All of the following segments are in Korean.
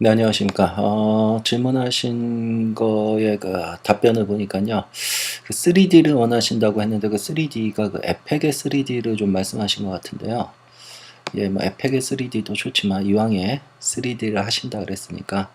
네, 안녕하십니까. 질문하신 거에 그 답변을 보니까요. 그 3D를 원하신다고 했는데 그 3D가 그 에펙의 3D를 좀 말씀하신 것 같은데요. 예, 뭐 에펙의 3D도 좋지만 이왕에 3D를 하신다 그랬으니까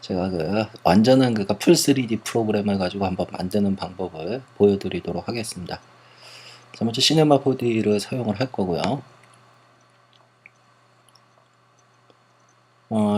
제가 그 완전한 풀 3D 프로그램을 가지고 한번 만드는 방법을 보여드리도록 하겠습니다. 자, 먼저 시네마 4D를 사용을 할 거고요.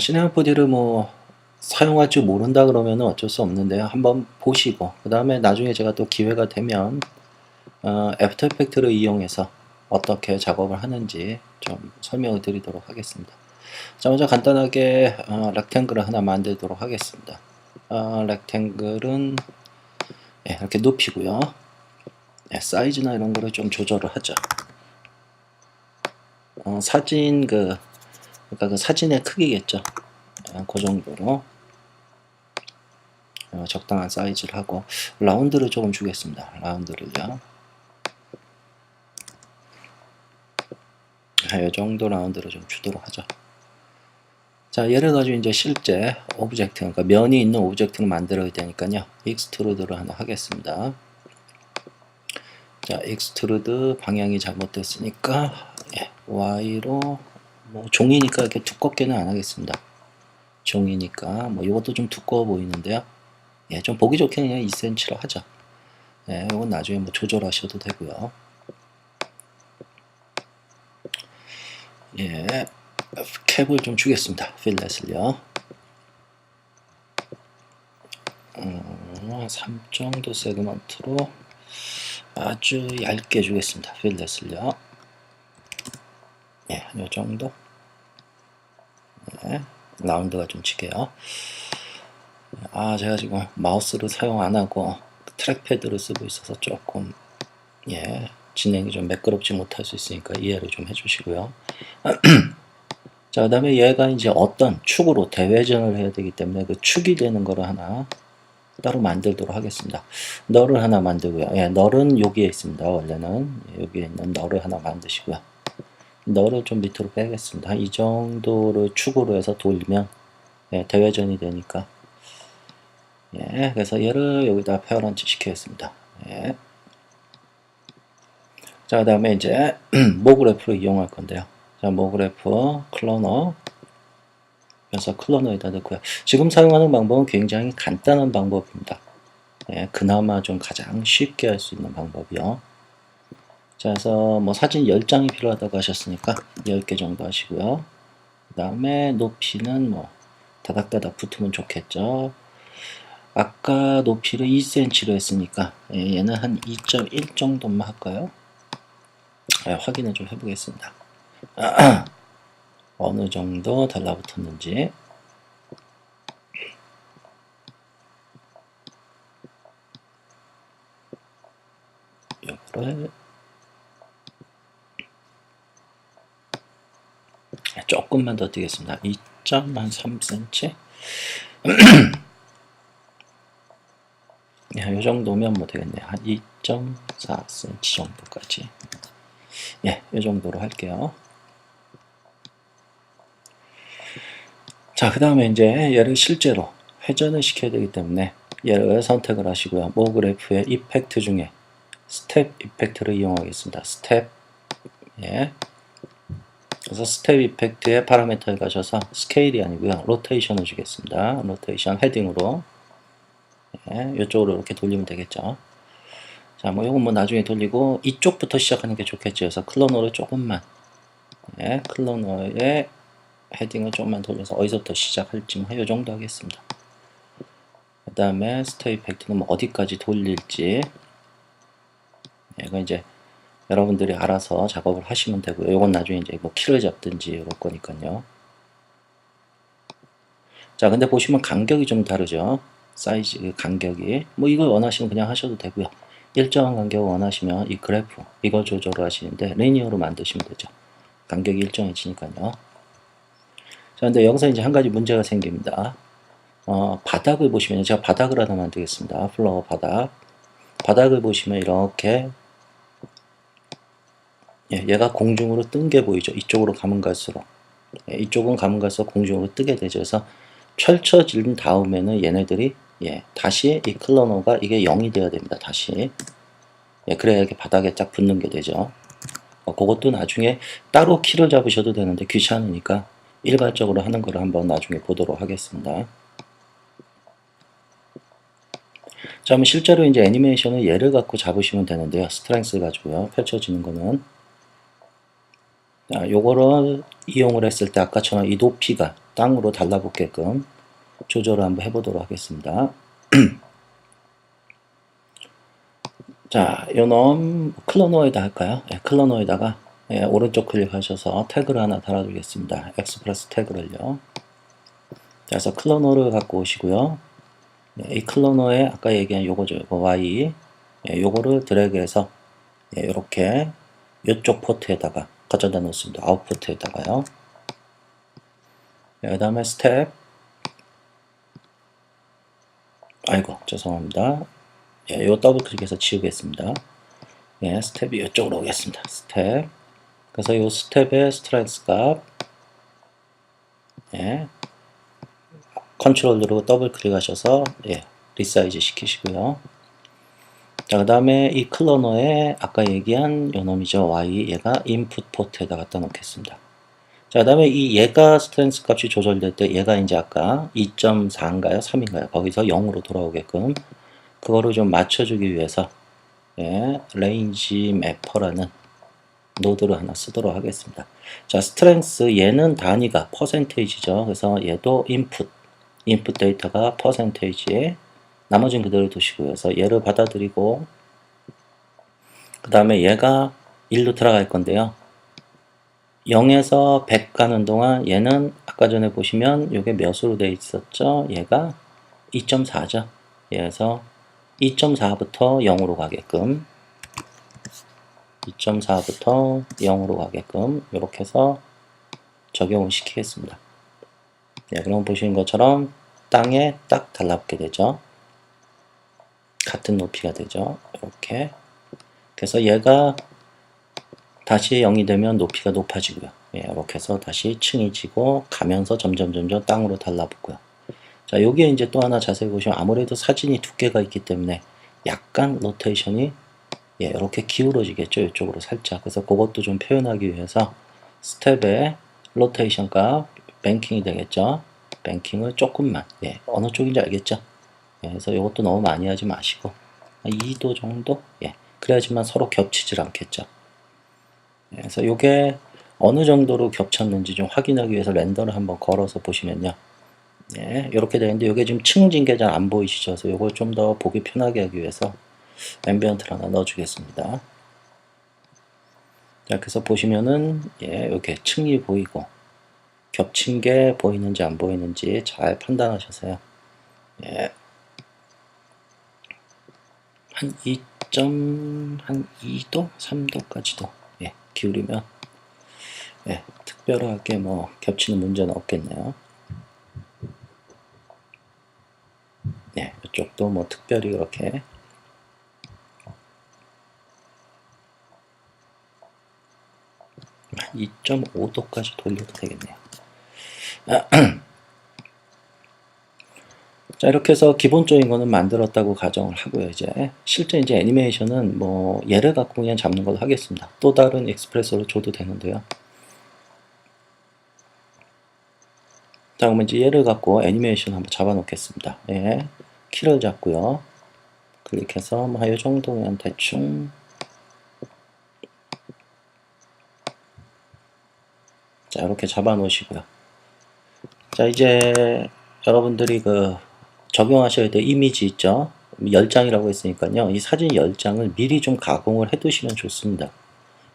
시네마 4D를 뭐 사용할 줄 모른다 그러면 어쩔 수 없는데요. 한번 보시고 그 다음에 나중에 제가 또 기회가 되면 애프터 이펙트를 이용해서 어떻게 작업을 하는지 좀 설명을 드리도록 하겠습니다. 자, 먼저 간단하게 렉탱글을 하나 만들도록 하겠습니다. 렉탱글은 이렇게 높이고요. 사이즈나 이런 거를 좀 조절을 하죠. 사진 그러니까 그 사진의 크기겠죠. 그 정도로 적당한 사이즈를 하고 라운드를 조금 주겠습니다. 라운드를요. 이 정도 라운드를 좀 주도록 하죠. 자, 예를 가지고 이제 실제 오브젝트, 그러니까 면이 있는 오브젝트를 만들어야 되니까요. 익스트루드를 하나 하겠습니다. 자, 익스트루드 방향이 잘못됐으니까 Y로 뭐 종이니까 이렇게 두껍게는 안 하겠습니다. 종이니까 뭐 이것도 좀 두꺼워 보이는데요. 좀 보기 좋게 그냥 2cm로 하죠. 이건 나중에 뭐 조절하셔도 되고요. 캡을 좀 주겠습니다. 필렛을요. 3 정도 세그먼트로 아주 얇게 주겠습니다. 필렛을요. 이 정도. 라운드가 좀 치게요. 제가 지금 마우스를 사용 안 하고 트랙패드를 쓰고 있어서 조금 진행이 좀 매끄럽지 못할 수 있으니까 이해를 좀 해주시고요. 자, 그 다음에 얘가 이제 어떤 축으로 대회전을 해야 되기 때문에 그 축이 되는 거를 하나 따로 만들도록 하겠습니다. 널을 하나 만들고요. 널은 여기에 있습니다. 원래는 여기에 있는 널을 하나 만드시고요. 널을 좀 밑으로 빼겠습니다. 이 정도를 축으로 해서 돌리면 대회전이 되니까 그래서 얘를 여기다 페어런치 시키겠습니다. 자, 그 다음에 이제 모그래프를 이용할 건데요. 자, 모그래프 클로너 그래서 클로너에다 넣고요. 지금 사용하는 방법은 굉장히 간단한 방법입니다. 그나마 좀 가장 쉽게 할 수 있는 방법이요. 자, 그래서 뭐 사진 10장이 필요하다고 하셨으니까 10개 정도 하시고요. 그 다음에 높이는 뭐 다닥다닥 붙으면 좋겠죠. 아까 높이를 2cm로 했으니까 얘는 한 2.1 정도만 할까요? 확인을 좀 해보겠습니다. 어느 정도 달라붙었는지. 이거를 조금만 더 뛰겠습니다. 2.3cm. 이 정도면 뭐 되겠네요. 한 2.4cm 정도까지. 이 정도로 할게요. 자, 그 다음에 이제 얘를 실제로 회전을 시켜야 되기 때문에 얘를 선택을 하시고요. 모 그래프의 이펙트 중에 스텝 이펙트를 이용하겠습니다. 스텝. 그래서 스텝 이펙트의 파라미터에 가셔서 스케일이 아니고요. 로테이션을 주겠습니다. 로테이션 헤딩으로 이쪽으로 이렇게 돌리면 되겠죠. 자, 뭐 요건 뭐 나중에 돌리고 이쪽부터 시작하는 게 좋겠죠. 그래서 클로너를 조금만 클로너의 헤딩을 조금만 돌려서 어디서부터 시작할지 뭐 이 정도 하겠습니다. 그 다음에 스텝 이펙트는 뭐 어디까지 돌릴지 이거 이제 여러분들이 알아서 작업을 하시면 되고요. 이건 나중에 이제 뭐 키를 잡든지 이럴 거니까요. 자, 근데 보시면 간격이 좀 다르죠. 사이즈 간격이 뭐 이걸 원하시면 그냥 하셔도 되고요. 일정한 간격을 원하시면 이 그래프 이걸 조절을 하시는데 리니어로 만드시면 되죠. 간격이 일정해지니까요. 자, 근데 여기서 이제 한 가지 문제가 생깁니다. 바닥을 보시면 제가 바닥을 하나 만들겠습니다. 플로어 바닥. 바닥을 보시면 이렇게 얘가 공중으로 뜬 게 보이죠. 이쪽으로 가면 갈수록 이쪽은 가면 갈수록 공중으로 뜨게 되죠. 그래서 펼쳐진 다음에는 얘네들이 다시 이 클러너가 이게 0이 돼야 됩니다. 다시. 그래야 이렇게 바닥에 쫙 붙는 게 되죠. 그것도 나중에 따로 키를 잡으셔도 되는데 귀찮으니까 일괄적으로 하는 거를 한번 나중에 보도록 하겠습니다. 자, 그럼 실제로 이제 애니메이션을 얘를 갖고 잡으시면 되는데요. 스트렝스 가지고요. 펼쳐지는 거는. 자, 요거를 이용을 했을 때 아까처럼 이 높이가 땅으로 달라붙게끔 조절을 한번 해보도록 하겠습니다. 자, 요놈 클러너에다 할까요? 클러너에다가 오른쪽 클릭하셔서 태그를 하나 달아주겠습니다. 엑스프레스 태그를요. 그래서 클러너를 갖고 오시고요. 이 클러너에 아까 얘기한 요거죠. 요거 Y 요거를 드래그해서 이렇게 이쪽 포트에다가 가져다 놓습니다. 아웃포트에다가요. 그 다음에 스텝 아이고 죄송합니다. 요 더블 클릭해서 지우겠습니다. 스텝이 이쪽으로 오겠습니다. 스텝 그래서 요 스텝의 스트렝스 값 컨트롤 누르고 더블 클릭하셔서 리사이즈 시키시고요. 자, 그 다음에 이 클러너에 아까 얘기한 요 놈이죠. Y 얘가 인풋 포트에다 갖다 놓겠습니다. 자, 그 다음에 이 얘가 스트렝스 값이 조절될 때 얘가 이제 아까 2.4인가요? 3인가요? 거기서 0으로 돌아오게끔 그거를 좀 맞춰주기 위해서 레인지 매퍼라는 노드를 하나 쓰도록 하겠습니다. 자, 스트렝스 얘는 단위가 퍼센테이지죠. 그래서 얘도 인풋 데이터가 퍼센테이지에 나머지는 그대로 두시고요. 그래서 얘를 받아들이고 그 다음에 얘가 1로 들어갈 건데요. 0에서 100 가는 동안 얘는 아까 전에 보시면 이게 몇으로 되어 있었죠? 얘가 2.4죠. 그래서 2.4부터 0으로 가게끔 2.4부터 0으로 가게끔 이렇게 해서 적용을 시키겠습니다. 그럼 보시는 것처럼 땅에 딱 달라붙게 되죠. 같은 높이가 되죠. 이렇게. 그래서 얘가 다시 0이 되면 높이가 높아지고요. 이렇게 해서 다시 층이 지고 가면서 점점 땅으로 달라붙고요. 자, 여기에 이제 또 하나 자세히 보시면 아무래도 사진이 두께가 있기 때문에 약간 로테이션이 이렇게 기울어지겠죠. 이쪽으로 살짝. 그래서 그것도 좀 표현하기 위해서 스텝에 로테이션 값 뱅킹이 되겠죠. 뱅킹을 조금만 어느 쪽인지 알겠죠. 그래서 이것도 너무 많이 하지 마시고 2도 정도 그래야지만 서로 겹치질 않겠죠. 그래서 이게 어느 정도로 겹쳤는지 좀 확인하기 위해서 렌더를 한번 걸어서 보시면요. 이렇게 되는데 이게 지금 층진 게 잘 안 보이시죠? 그래서 이걸 좀 더 보기 편하게 하기 위해서 앰비언트를 하나 넣어주겠습니다. 자, 그래서 보시면은 이렇게 층이 보이고 겹친 게 보이는지 안 보이는지 잘 판단하셔서요. 한 2.2도, 3도까지도 기울이면 특별하게 뭐 겹치는 문제는 없겠네요. 이쪽도 뭐 특별히 그렇게 한 2.5도까지 돌려도 되겠네요. 자, 이렇게 해서 기본적인 거는 만들었다고 가정을 하고요. 실제 애니메이션은 뭐 얘를 갖고 그냥 잡는 걸로 하겠습니다. 또 다른 익스프레소로 줘도 되는데요. 자, 그러면 이제 얘를 갖고 애니메이션 한번 잡아 놓겠습니다. 키를 잡고요. 클릭해서 뭐 이 정도 그냥 대충 자, 이렇게 잡아 놓으시고요. 자, 이제 여러분들이 적용하셔야 될 이미지 있죠? 10장이라고 했으니까요. 이 사진 10장을 미리 좀 가공을 해 두시면 좋습니다.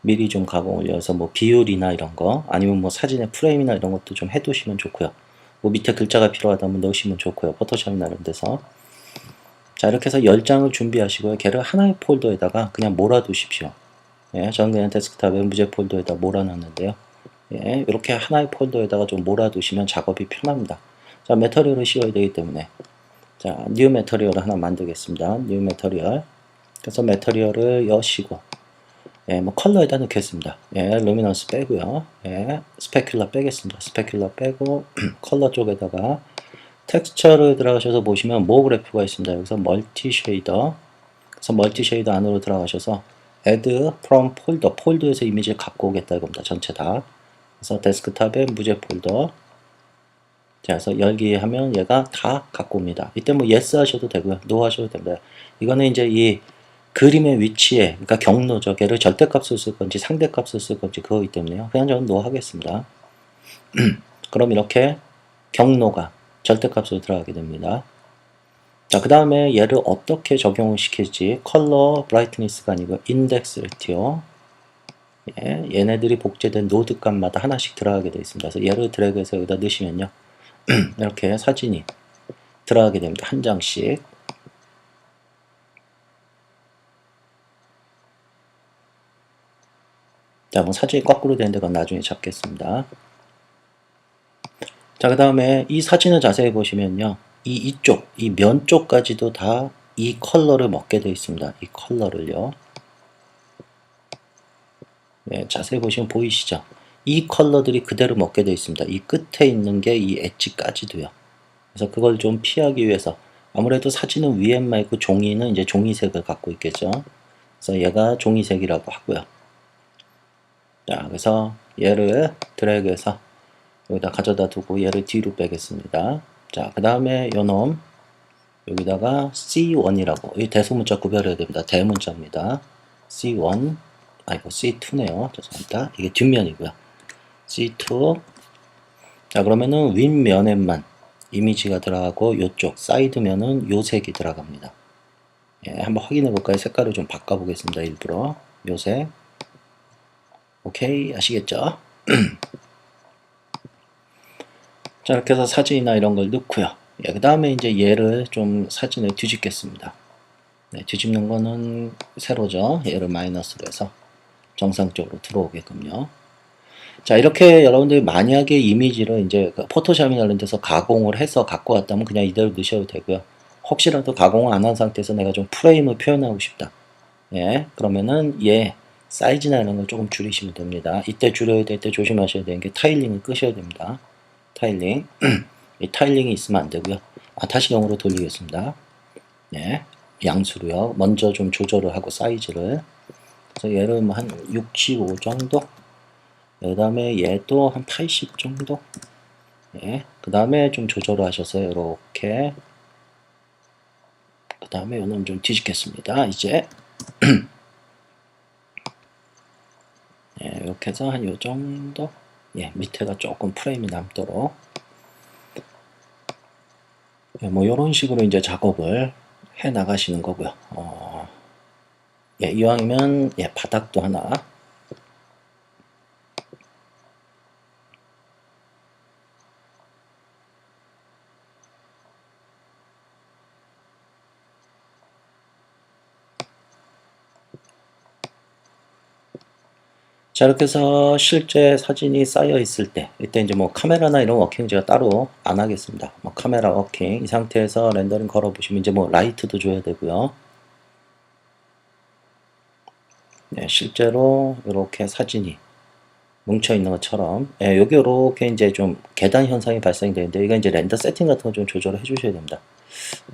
미리 좀 가공을 해서 뭐 비율이나 이런 거 아니면 뭐 사진의 프레임이나 이런 것도 좀 해 두시면 좋고요. 뭐 밑에 글자가 필요하다면 넣으시면 좋고요. 포토샵이나 이런 데서. 자, 이렇게 해서 10장을 준비하시고요. 걔를 하나의 폴더에다가 그냥 몰아 두십시오. 저는 그냥 데스크탑에 무제 폴더에다 몰아 놨는데요. 이렇게 하나의 폴더에다가 좀 몰아 두시면 작업이 편합니다. 자, 메터리얼을 씌워야 되기 때문에 자, 뉴 메터리얼을 하나 만들겠습니다. 뉴 메터리얼. 그래서 메터리얼을 여시고 뭐 컬러에다 넣겠습니다. 루미넌스 빼고요. 스페큘러 빼겠습니다. 스페큘러 빼고 컬러 쪽에다가 텍스처를 들어가셔서 보시면 모 그래프가 있습니다. 여기서 멀티 쉐이더, 그래서 멀티 쉐이더 안으로 들어가셔서 add from folder, 폴더에서 이미지를 갖고 오겠다 이겁니다. 전체 다. 그래서 데스크탑에 무제 폴더, 자, 그래서 열기 하면 얘가 다 갖고 옵니다. 이때 뭐 yes 하셔도 되고요, no 하셔도 됩니다. 이거는 이제 이 그림의 위치에, 그러니까 경로죠. 걔를 절대값을 쓸 건지 상대값을 쓸 건지 그거기 때문에요. 그냥 저는 no 하겠습니다. 그럼 이렇게 경로가 절대값으로 들어가게 됩니다. 자, 그 다음에 얘를 어떻게 적용을 시킬지, 컬러 브라이트니스가 아니고 인덱스를 띄워, 예, 얘네들이 복제된 노드 값마다 하나씩 들어가게 되어 있습니다. 그래서 얘를 드래그해서 여기다 넣으시면요, 이렇게 사진이 들어가게 됩니다. 한 장씩. 자, 뭐 사진이 거꾸로 되는데 그건 나중에 잡겠습니다. 자, 그 다음에 이 사진을 자세히 보시면요, 이쪽, 이 면 쪽까지도 다 이 컬러를 먹게 되어 있습니다. 이 컬러를요. 네, 자세히 보시면 보이시죠? 이 컬러들이 그대로 먹게 되어 있습니다. 이 끝에 있는 게 이 엣지까지도요. 그래서 그걸 좀 피하기 위해서, 아무래도 사진은 위에만 있고 종이는 이제 종이색을 갖고 있겠죠. 그래서 얘가 종이색이라고 하고요. 자, 그래서 얘를 드래그해서 여기다 가져다 두고 얘를 뒤로 빼겠습니다. 자, 그 다음에 요놈 여기다가 C1이라고, 이 대소문자 구별해야 됩니다. 대문자입니다. C1, 이거 C2네요. 죄송합니다. 이게 뒷면이고요. C2. 자, 그러면은 윗면에만 이미지가 들어가고 요쪽 사이드면은 요 색이 들어갑니다. 예, 한번 확인해 볼까요? 색깔을 좀 바꿔 보겠습니다. 일부러 요색. 오케이, 아시겠죠? 자, 이렇게 해서 사진이나 이런 걸 넣고요. 예, 그 다음에 이제 얘를 좀 사진을 뒤집겠습니다. 네, 뒤집는 거는 세로죠. 얘를 마이너스로 해서 정상적으로 들어오게끔요. 자, 이렇게 여러분들이 만약에 이미지를 이제 포토샵이나 이런 데서 가공을 해서 갖고 왔다면 그냥 이대로 넣으셔도 되고요. 혹시라도 가공을 안 한 상태에서 내가 좀 프레임을 표현하고 싶다. 예, 그러면은 얘 사이즈나 이런 걸 조금 줄이시면 됩니다. 이때 줄여야 될 때 조심하셔야 되는 게 타일링을 끄셔야 됩니다. 타일링. 이 타일링이 있으면 안 되고요. 다시 0으로 돌리겠습니다. 네, 양수로요. 먼저 좀 조절을 하고 사이즈를. 그래서 얘를 뭐 한 65 정도. 그 다음에 얘도 한 80 정도. 예, 그 다음에 좀 조절을 하셔서 이렇게. 그 다음에 요놈 좀 뒤집겠습니다. 이제. 예, 이렇게 해서 한 요 정도. 예, 밑에가 조금 프레임이 남도록. 예, 뭐 이런 식으로 이제 작업을 해 나가시는 거고요. 예, 이왕이면 예, 바닥도 하나. 자, 이렇게 해서 실제 사진이 쌓여 있을 때, 이때 이제 뭐 카메라나 이런 워킹 제가 따로 안 하겠습니다. 뭐 카메라 워킹 이 상태에서 렌더링 걸어 보시면 이제 뭐 라이트도 줘야 되고요. 네, 실제로 이렇게 사진이 뭉쳐 있는 것처럼, 예, 여기 이렇게 이제 좀 계단 현상이 발생이 되는데, 이거 이제 렌더 세팅 같은 거 좀 조절을 해 주셔야 됩니다.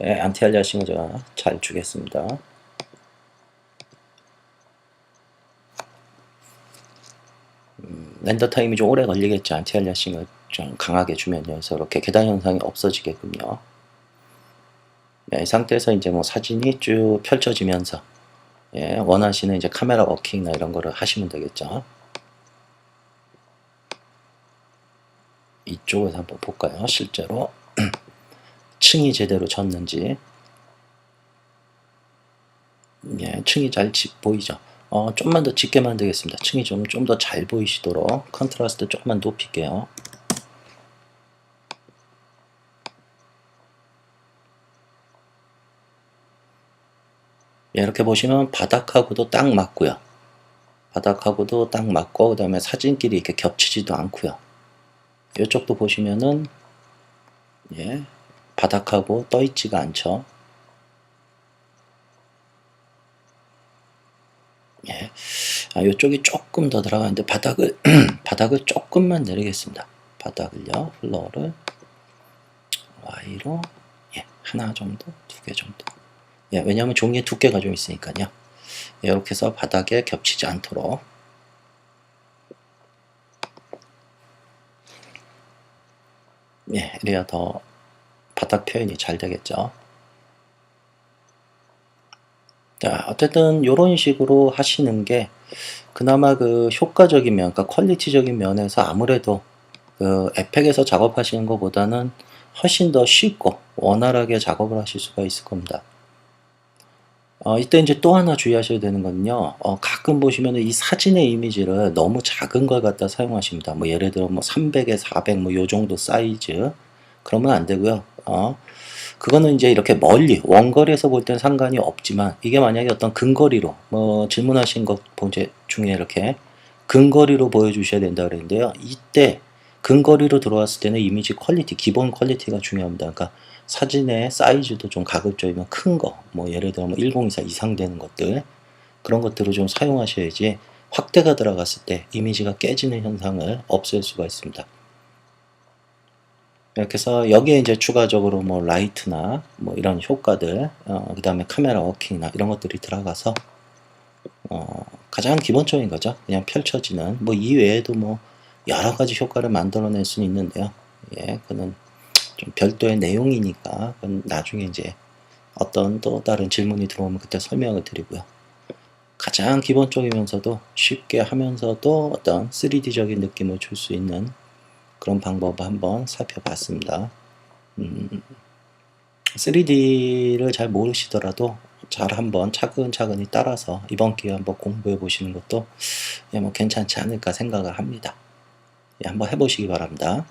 예, 안티 알리아싱을 제가 잘 주겠습니다. 렌더 타임이 좀 오래 걸리겠죠. 안티 알리아싱을 좀 강하게 주면요. 그래서 이렇게 계단 현상이 없어지게끔요. 네, 이 상태에서 이제 뭐 사진이 쭉 펼쳐지면서, 예, 원하시는 이제 카메라 워킹이나 이런 거를 하시면 되겠죠. 이쪽에서 한번 볼까요? 실제로 층이 제대로 졌는지. 예, 층이 잘 보이죠? 좀만 더 짙게 만들겠습니다. 층이 좀 더 잘 보이시도록 컨트라스트 조금만 높일게요. 예, 이렇게 보시면 바닥하고도 딱 맞고요. 바닥하고도 딱 맞고, 그 다음에 사진끼리 이렇게 겹치지도 않고요. 이쪽도 보시면은 예, 바닥하고 떠 있지가 않죠. 예, 이쪽이 조금 더 들어가는데 바닥을 바닥을 조금만 내리겠습니다. 바닥을요, 플로어를. 사이로 예, 하나 정도, 두 개 정도. 예, 왜냐하면 종이에 두께가 좀 있으니까요. 예, 이렇게 해서 바닥에 겹치지 않도록. 예, 이래야 더 바닥 표현이 잘 되겠죠. 자, 어쨌든 이런 식으로 하시는 게 그나마 그 효과적인 면, 그러니까 퀄리티적인 면에서 아무래도 그 에펙에서 작업하시는 것보다는 훨씬 더 쉽고 원활하게 작업을 하실 수가 있을 겁니다. 이때 이제 또 하나 주의하셔야 되는 건요. 가끔 보시면 이 사진의 이미지를 너무 작은 걸 갖다 사용하십니다. 뭐 예를 들어 뭐 300에 400 뭐 요 정도 사이즈. 그러면 안 되고요. 그거는 이제 이렇게 멀리 원거리에서 볼 땐 상관이 없지만 이게 만약에 어떤 근거리로 뭐 질문하신 것 중에 이렇게 근거리로 보여주셔야 된다 그랬는데요. 이때 근거리로 들어왔을 때는 이미지 퀄리티, 기본 퀄리티가 중요합니다. 그러니까 사진의 사이즈도 좀 가급적이면 큰 거, 뭐 예를 들어 뭐 1024 이상 되는 것들, 그런 것들을 좀 사용하셔야지 확대가 들어갔을 때 이미지가 깨지는 현상을 없앨 수가 있습니다. 이렇게 해서 여기에 이제 추가적으로 뭐 라이트나 뭐 이런 효과들, 그 다음에 카메라 워킹이나 이런 것들이 들어가서 가장 기본적인 거죠. 그냥 펼쳐지는, 뭐 이외에도 뭐 여러 가지 효과를 만들어낼 수는 있는데요. 예, 그는 좀 별도의 내용이니까 그건 나중에 이제 어떤 또 다른 질문이 들어오면 그때 설명을 드리고요. 가장 기본적이면서도 쉽게 하면서도 어떤 3D적인 느낌을 줄 수 있는 그런 방법을 한번 살펴봤습니다. 3D를 잘 모르시더라도 잘 한번 차근차근히 따라서 이번 기회에 한번 공부해 보시는 것도 뭐 괜찮지 않을까 생각을 합니다. 한번 해보시기 바랍니다.